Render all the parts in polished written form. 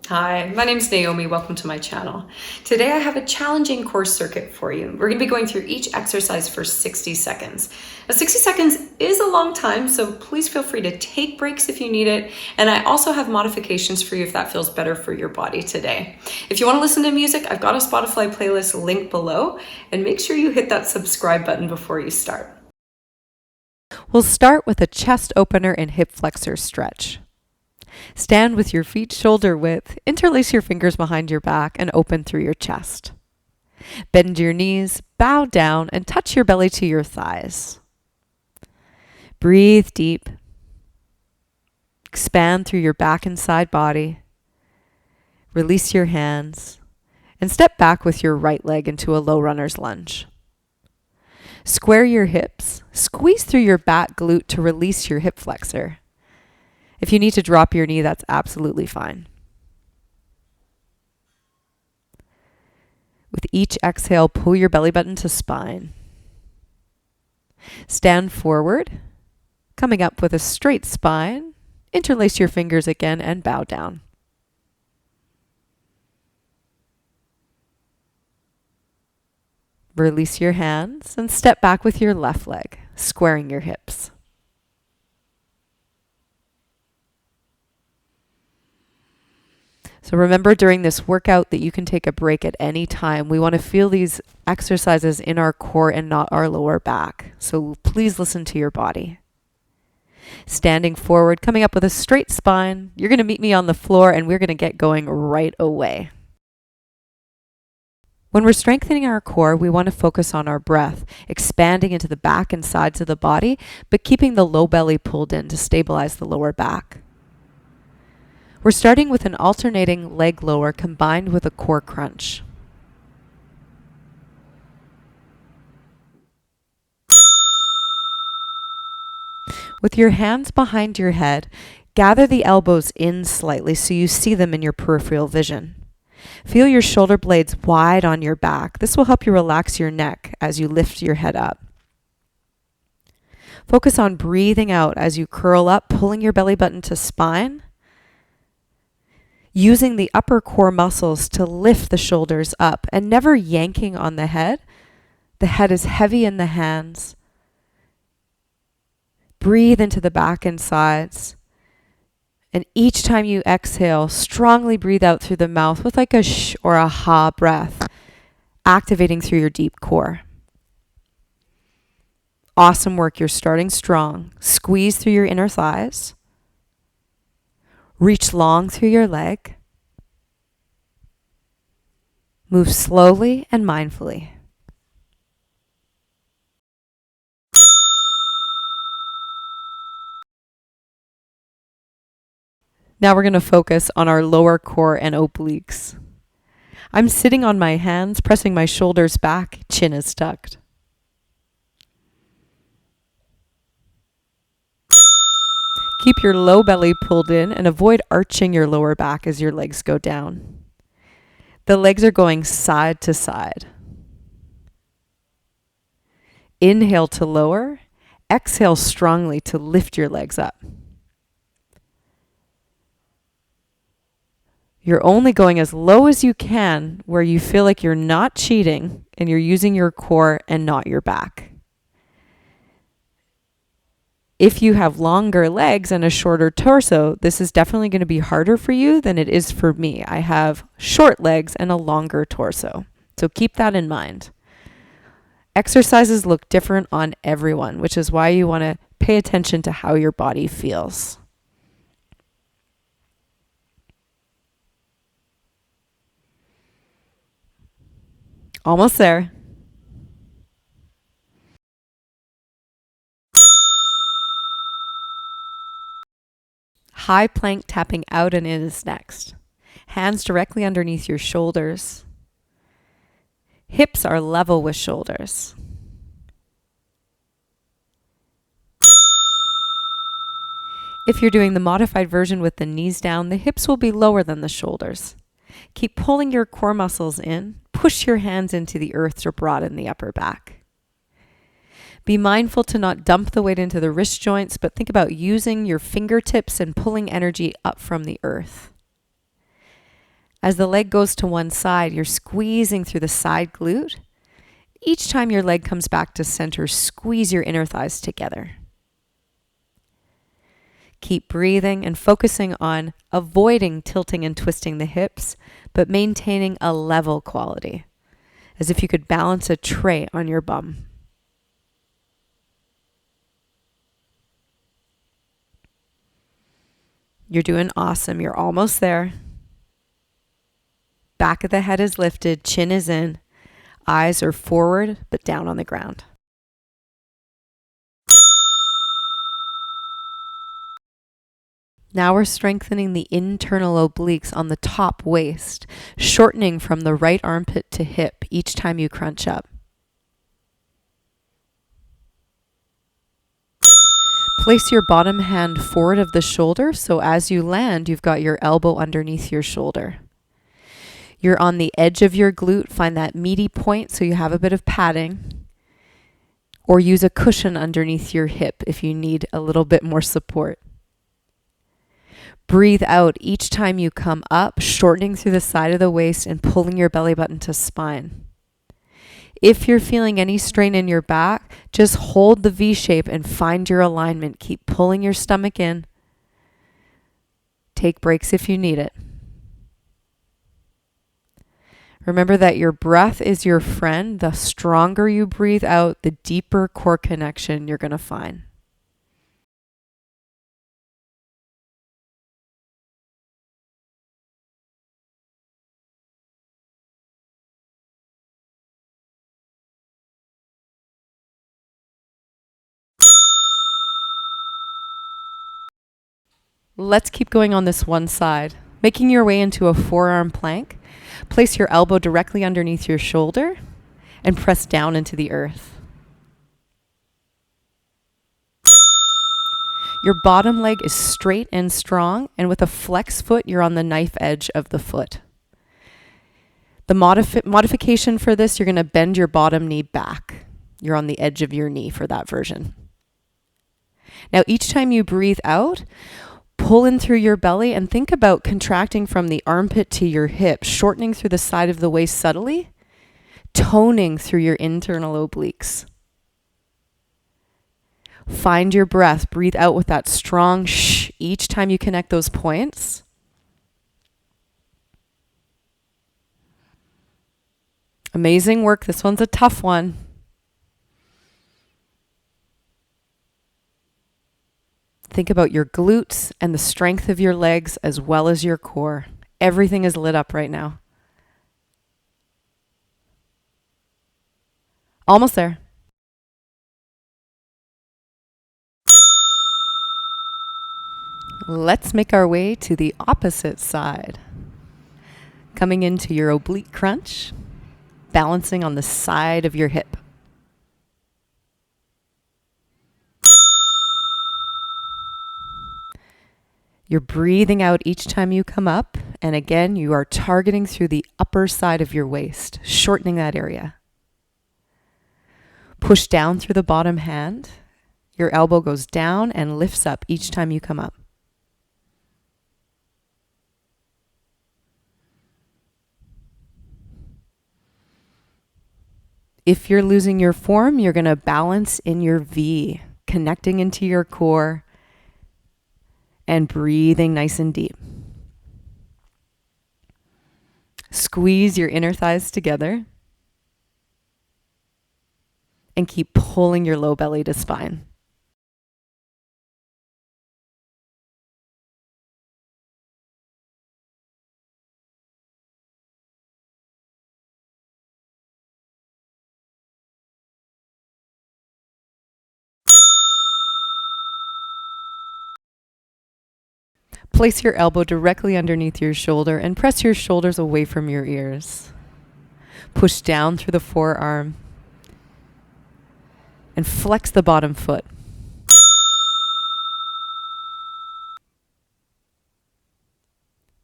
Hi, my name is Naomi. Welcome to my channel. Today I have a challenging core circuit for you. We're going to be going through each exercise for 60 seconds. Now 60 seconds is a long time, so please feel free to take breaks if you need it. And I also have modifications for you if that feels better for your body today. If you want to listen to music, I've got a Spotify playlist linked below, and make sure you hit that subscribe button before you start. We'll start with a chest opener and hip flexor stretch. Stand with your feet shoulder width, interlace your fingers behind your back, and open through your chest. Bend your knees, bow down, and touch your belly to your thighs. Breathe deep. Expand through your back and side body. Release your hands, and step back with your right leg into a low runner's lunge. Square your hips. Squeeze through your back glute to release your hip flexor. If you need to drop your knee, that's absolutely fine. With each exhale, pull your belly button to spine. Stand forward, coming up with a straight spine. Interlace your fingers again and bow down. Release your hands and step back with your left leg, squaring your hips. So remember during this workout that you can take a break at any time. We want to feel these exercises in our core and not our lower back. So please listen to your body. Standing forward, coming up with a straight spine. You're going to meet me on the floor and we're going to get going right away. When we're strengthening our core, we want to focus on our breath, expanding into the back and sides of the body, but keeping the low belly pulled in to stabilize the lower back. We're starting with an alternating leg lower combined with a core crunch. With your hands behind your head, gather the elbows in slightly so you see them in your peripheral vision. Feel your shoulder blades wide on your back. This will help you relax your neck as you lift your head up. Focus on breathing out as you curl up, pulling your belly button to spine. Using the upper core muscles to lift the shoulders up and never yanking on the head. The head is heavy in the hands. Breathe into the back and sides. And each time you exhale, strongly breathe out through the mouth with like a sh or a ha breath, activating through your deep core. Awesome work. You're starting strong. Squeeze through your inner thighs. Reach long through your leg. Move slowly and mindfully. Now we're going to focus on our lower core and obliques. I'm sitting on my hands, pressing my shoulders back, chin is tucked. Keep your low belly pulled in and avoid arching your lower back as your legs go down. The legs are going side to side. Inhale to lower. Exhale strongly to lift your legs up. You're only going as low as you can where you feel like you're not cheating and you're using your core and not your back. If you have longer legs and a shorter torso, this is definitely going to be harder for you than it is for me. I have short legs and a longer torso. So keep that in mind. Exercises look different on everyone, which is why you want to pay attention to how your body feels. Almost there. High plank tapping out and in is next. Hands directly underneath your shoulders. Hips are level with shoulders. If you're doing the modified version with the knees down, the hips will be lower than the shoulders. Keep pulling your core muscles in. Push your hands into the earth to broaden the upper back. Be mindful to not dump the weight into the wrist joints, but think about using your fingertips and pulling energy up from the earth. As the leg goes to one side, you're squeezing through the side glute. Each time your leg comes back to center, squeeze your inner thighs together. Keep breathing and focusing on avoiding tilting and twisting the hips, but maintaining a level quality, as if you could balance a tray on your bum. You're doing awesome. You're almost there. Back of the head is lifted, chin is in, eyes are forward but down on the ground. Now we're strengthening the internal obliques on the top waist, shortening from the right armpit to hip each time you crunch up. Place your bottom hand forward of the shoulder, so as you land, you've got your elbow underneath your shoulder. You're on the edge of your glute. Find that meaty point so you have a bit of padding. Or use a cushion underneath your hip if you need a little bit more support. Breathe out each time you come up, shortening through the side of the waist and pulling your belly button to spine. If you're feeling any strain in your back, just hold the V shape and find your alignment. Keep pulling your stomach in. Take breaks if you need it. Remember that your breath is your friend. The stronger you breathe out, the deeper core connection you're going to find. Let's keep going on this one side. Making your way into a forearm plank. Place your elbow directly underneath your shoulder and press down into the earth. Your bottom leg is straight and strong, and with a flex foot, you're on the knife edge of the foot. The modification for this, you're going to bend your bottom knee back. You're on the edge of your knee for that version. Now, each time you breathe out, pull in through your belly and think about contracting from the armpit to your hip, shortening through the side of the waist subtly, toning through your internal obliques. Find your breath. Breathe out with that strong shh each time you connect those points. Amazing work. This one's a tough one. Think about your glutes and the strength of your legs as well as your core. Everything is lit up right now. Almost there. Let's make our way to the opposite side. Coming into your oblique crunch, balancing on the side of your hip. You're breathing out each time you come up, and again, you are targeting through the upper side of your waist, shortening that area. Push down through the bottom hand. Your elbow goes down and lifts up each time you come up. If you're losing your form, you're going to balance in your V, connecting into your core and breathing nice and deep. Squeeze your inner thighs together and keep pulling your low belly to spine. Place your elbow directly underneath your shoulder and press your shoulders away from your ears. Push down through the forearm and flex the bottom foot.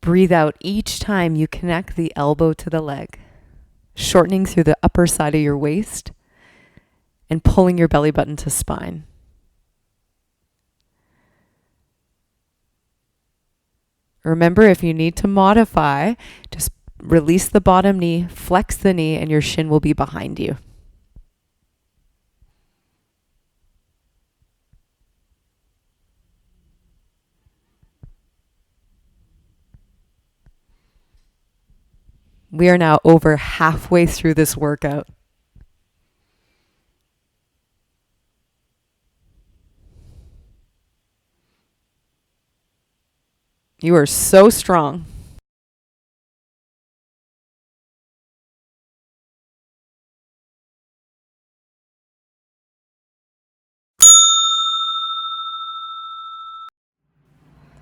Breathe out each time you connect the elbow to the leg, shortening through the upper side of your waist and pulling your belly button to spine. Remember, if you need to modify, just release the bottom knee, flex the knee, and your shin will be behind you. We are now over halfway through this workout. You are so strong.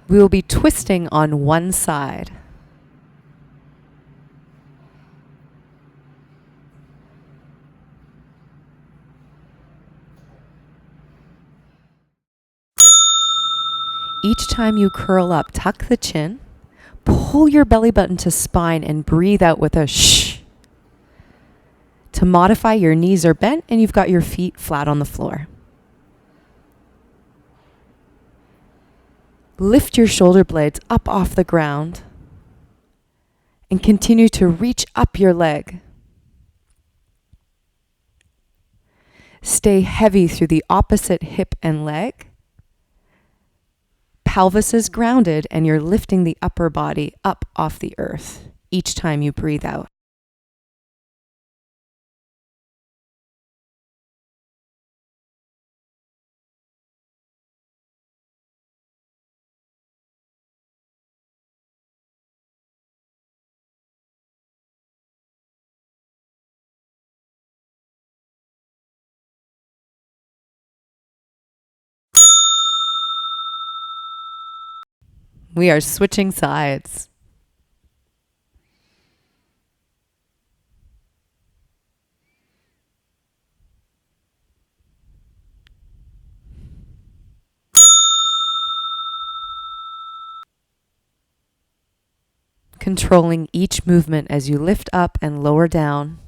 We will be twisting on one side. Each time you curl up, tuck the chin, pull your belly button to spine, and breathe out with a shh. To modify, your knees are bent and you've got your feet flat on the floor. Lift your shoulder blades up off the ground and continue to reach up your leg. Stay heavy through the opposite hip and leg. Pelvis is grounded and you're lifting the upper body up off the earth each time you breathe out. We are switching sides. Controlling each movement as you lift up and lower down.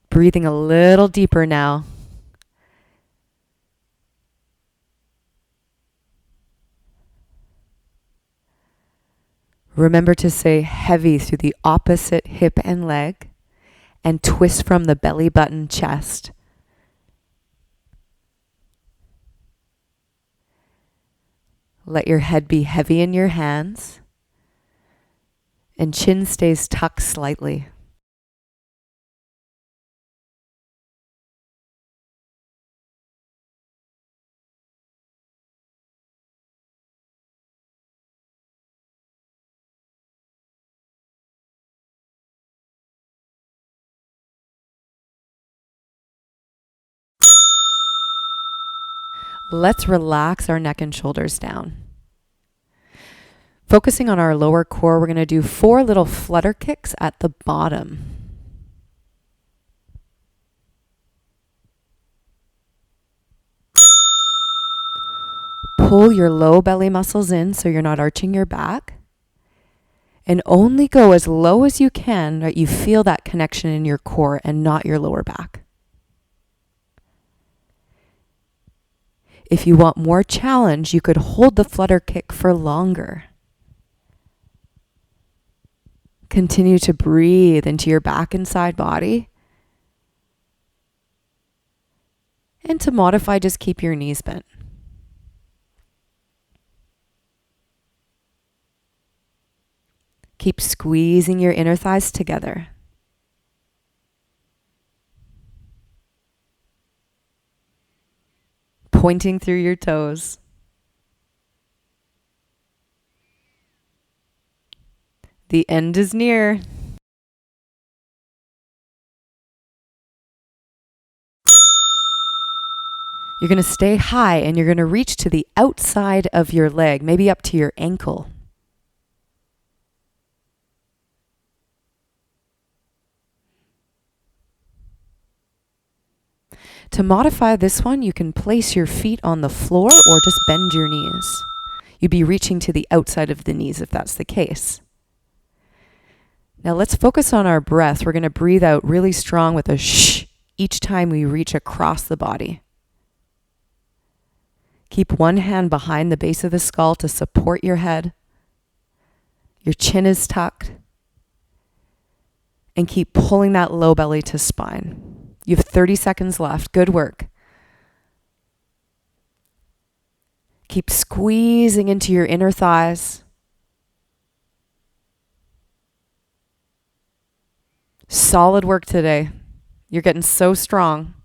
Breathing a little deeper now. Remember to stay heavy through the opposite hip and leg and twist from the belly button, chest. Let your head be heavy in your hands and chin stays tucked slightly. Let's relax our neck and shoulders down. Focusing on our lower core, we're going to do 4 little flutter kicks at the bottom. Pull your low belly muscles in so you're not arching your back. And only go as low as you can that you feel that connection in your core and not your lower back. If you want more challenge, you could hold the flutter kick for longer. Continue to breathe into your back and side body. And to modify, just keep your knees bent. Keep squeezing your inner thighs together. Pointing through your toes. The end is near. You're going to stay high and you're going to reach to the outside of your leg, maybe up to your ankle. To modify this one, you can place your feet on the floor or just bend your knees. You'd be reaching to the outside of the knees if that's the case. Now let's focus on our breath. We're going to breathe out really strong with a shh each time we reach across the body. Keep one hand behind the base of the skull to support your head. Your chin is tucked. And keep pulling that low belly to spine. You have 30 seconds left. Good work. Keep squeezing into your inner thighs. Solid work today. You're getting so strong.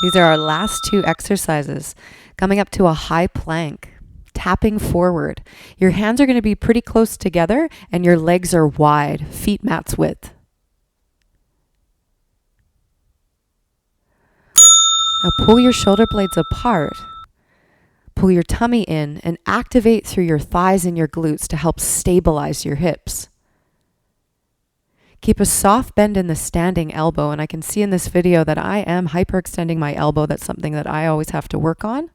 These are our last two exercises. Coming up to a high plank, tapping forward. Your hands are going to be pretty close together and your legs are wide, feet mat's width. Now pull your shoulder blades apart. Pull your tummy in and activate through your thighs and your glutes to help stabilize your hips. Keep a soft bend in the standing elbow, and I can see in this video that I am hyperextending my elbow. That's something that I always have to work on.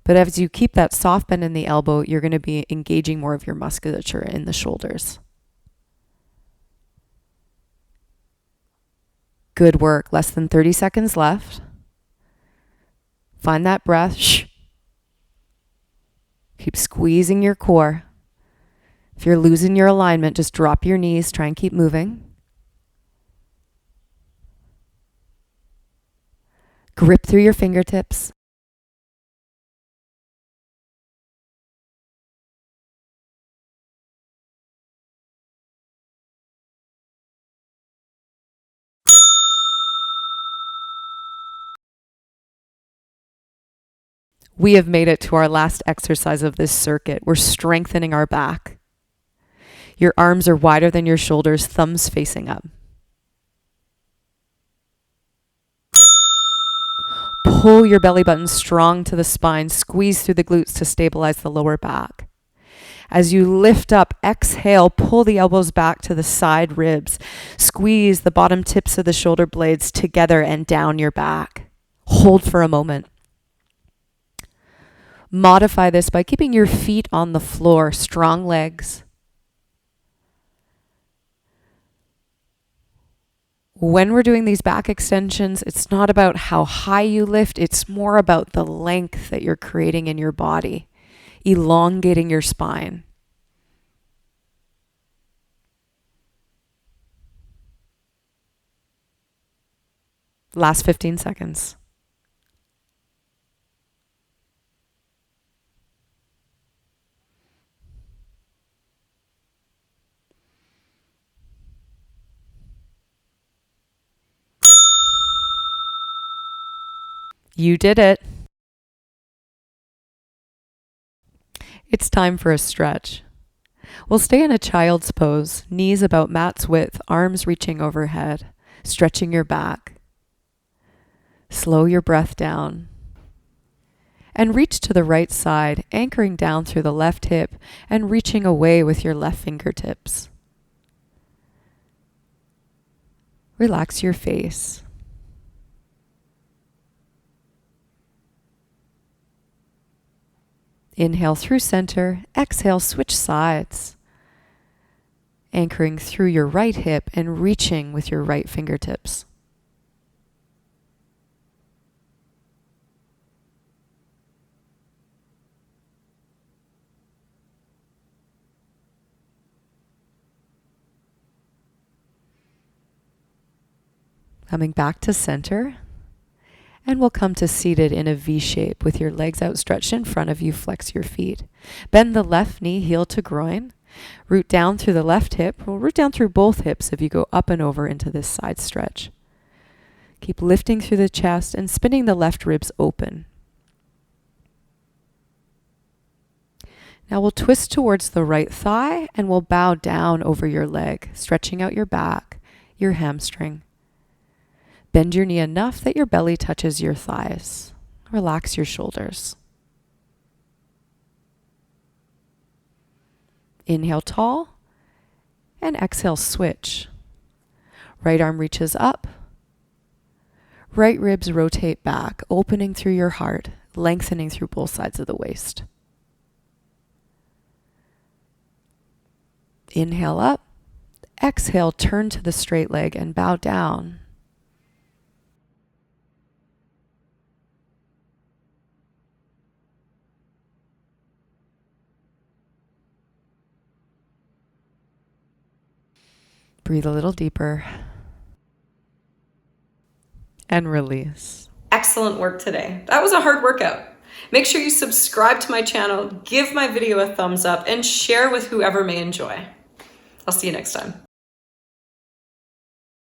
But as you keep that soft bend in the elbow, you're going to be engaging more of your musculature in the shoulders. Good work. Less than 30 seconds left. Find that breath. Shh. Keep squeezing your core. If you're losing your alignment, just drop your knees. Try and keep moving. Grip through your fingertips. We have made it to our last exercise of this circuit. We're strengthening our back. Your arms are wider than your shoulders, thumbs facing up. Pull your belly button strong to the spine. Squeeze through the glutes to stabilize the lower back. As you lift up, exhale, pull the elbows back to the side ribs. Squeeze the bottom tips of the shoulder blades together and down your back. Hold for a moment. Modify this by keeping your feet on the floor, strong legs. When we're doing these back extensions, it's not about how high you lift, it's more about the length that you're creating in your body, elongating your spine. Last 15 seconds. You did it. It's time for a stretch. We'll stay in a child's pose, knees about mat's width, arms reaching overhead, stretching your back. Slow your breath down. And reach to the right side, anchoring down through the left hip and reaching away with your left fingertips. Relax your face. Inhale through center, exhale, switch sides. Anchoring through your right hip and reaching with your right fingertips. Coming back to center. And we'll come to seated in a V shape with your legs outstretched in front of you. Flex your feet. Bend the left knee, heel to groin. Root down through the left hip. We'll root down through both hips if you go up and over into this side stretch. Keep lifting through the chest and spinning the left ribs open. Now we'll twist towards the right thigh and we'll bow down over your leg, stretching out your back, your hamstring. Bend your knee enough that your belly touches your thighs. Relax your shoulders. Inhale tall and exhale switch. Right arm reaches up. Right ribs rotate back, opening through your heart, lengthening through both sides of the waist. Inhale up. Exhale, turn to the straight leg and bow down. Breathe a little deeper. And release. Excellent work today. That was a hard workout. Make sure you subscribe to my channel, give my video a thumbs up, and share with whoever may enjoy. I'll see you next time.